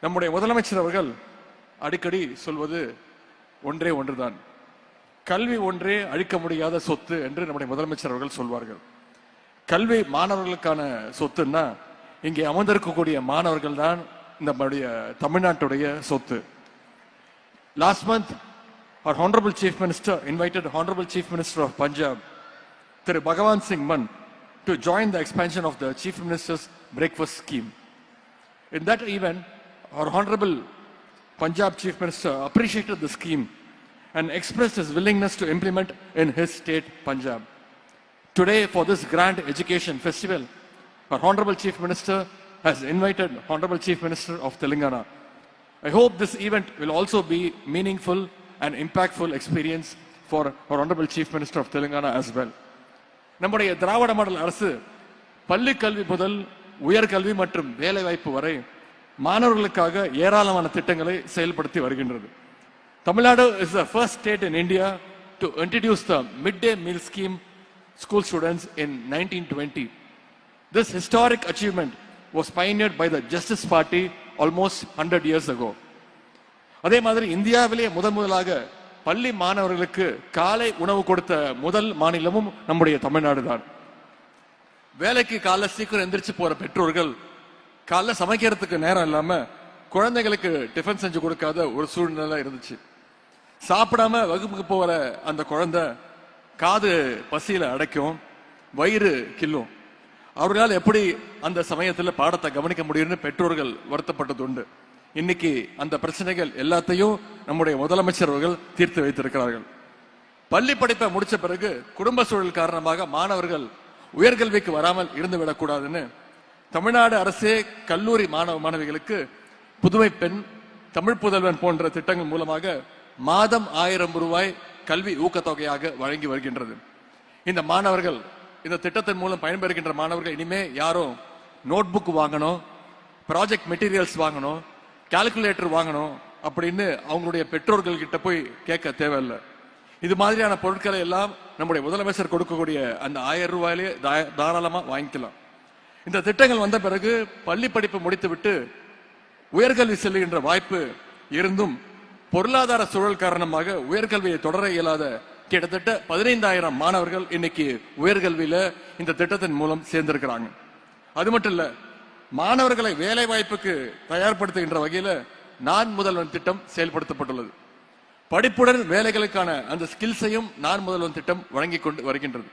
நம்முடைய முதலமைச்சர் அவர்கள் அடிக்கடி சொல்வது ஒன்றே ஒன்றுதான், கல்வி ஒன்றே அழிக்க முடியாத சொத்து என்று நம்முடைய முதலமைச்சர் அவர்கள் சொல்வார்கள். கல்வி மாணவர்களுக்கான சொத்துன்னா இங்கே அமர்ந்திருக்கக்கூடிய மாணவர்கள் தான் நம்முடைய தமிழ்நாட்டுடைய சொத்து. Last month, our Honorable Chief Minister invited Honorable Chief Minister of Punjab, Thiru Bhagawan Singh Mann, to join the expansion of the Chief Minister's breakfast scheme. In that event, our Honorable Punjab Chief Minister appreciated the scheme and expressed his willingness to implement in his state, Punjab. Today, for this grand education festival, our Honorable Chief Minister has invited Honorable Chief Minister of Telangana. I hope this event will also be meaningful and impactful experience for our Honorable Chief Minister of Telangana as well. நம்முடைய திராவிட model அரசு பள்ளி கல்வி முதல் உயர்கல்வி மற்றும் வேலை வாய்ப்பு வரை மாணவர்களுக்காக ஏராளமான திட்டங்களை செயல்படுத்தி வருகின்றது. Tamil Nadu is the first state in India to introduce the midday meal scheme school students in 1920. This historic achievement was pioneered by the Justice Party almost 100 years ago. அதே மாதிரி இந்தியாவிலேயே முதலாக பள்ளி மாணவர்களுக்கு காலை உணவு கொடுத்த முதல் மாநிலமும் நம்முடைய தமிழ்நாடு தான். வேலைக்கு காலைல சீக்கிரம் எந்திரிச்சு போற பெற்றோர்கள் காலைல சமைக்கிறதுக்கு நேரம் இல்லாம குழந்தைகளுக்கு டிஃபன் செஞ்சு கொடுக்காத ஒரு சூழ்நிலை இருந்துச்சு. சாப்பிடாம வகுப்புக்கு போற அந்த குழந்தை காது பசியில அடைக்கும், வயிறு கில்லும். அவர்களால் எப்படி அந்த சமயத்துல பாடத்தை கவனிக்க முடியும்னு பெற்றோர்கள் வருத்தப்பட்டது உண்டு. இன்னைக்கு அந்த பிரச்சனைகள் எல்லாத்தையும் நம்முடைய முதலமைச்சர் அவர்கள் தீர்த்து வைத்திருக்கிறார்கள். பள்ளி படிப்பை முடிச்ச பிறகு குடும்ப சூழல் காரணமாக மாணவர்கள் உயர்கல்விக்கு வராமல் இருந்துவிடக் கூடாதுன்னு தமிழ்நாடு அரசே கல்லூரி மாணவ மாணவிகளுக்கு புதுமை பெண், தமிழ் புதல்வன் போன்ற திட்டங்கள் மூலமாக மாதம் 1000 ரூபாய் கல்வி ஊக்கத்தொகையாக வழங்கி வருகின்றது. இந்த மாணவர்கள், இந்த திட்டத்தின் மூலம் பயன்பெறுகின்ற மாணவர்கள் இனிமே யாரும் நோட் புக் வாங்கணும், ப்ராஜெக்ட் மெட்டீரியல்ஸ் வாங்கணும், கால்குலேட்டர் வாங்கணும் அப்படின்னு அவங்களுடைய பெற்றோர்கள் கிட்ட போய் கேட்க தேவையில்லை. இது மாதிரியான பொருட்களை எல்லாம் நம்முடைய முதலமைச்சர் கொடுக்கக்கூடிய அந்த 1000 ரூபாயிலே தாராளமா வாங்கிக்கலாம். இந்த திட்டங்கள் வந்த பிறகு பள்ளி படிப்பு முடித்துவிட்டு உயர்கல்வி செல்லுகின்ற வாய்ப்பு இருந்தும் பொருளாதார சூழல் காரணமாக உயர்கல்வியை தொடர இயலாத கிட்டத்தட்ட 15,000 மாணவர்கள் இன்னைக்கு உயர்கல்வியில இந்த திட்டத்தின் மூலம் சேர்ந்திருக்கிறாங்க. அது மட்டும் இல்ல, மாணவர்களை வேலை வாய்ப்புக்கு தயார்படுத்துகின்ற வகையில நான் முதல்வன் திட்டம் செயல்படுத்தப்பட்டுள்ளது. படிப்புடன் வேலைகளுக்கான அந்த ஸ்கில்ஸையும் நான் முதல்வன் திட்டம் வழங்கிக் கொண்டு வருகின்றது.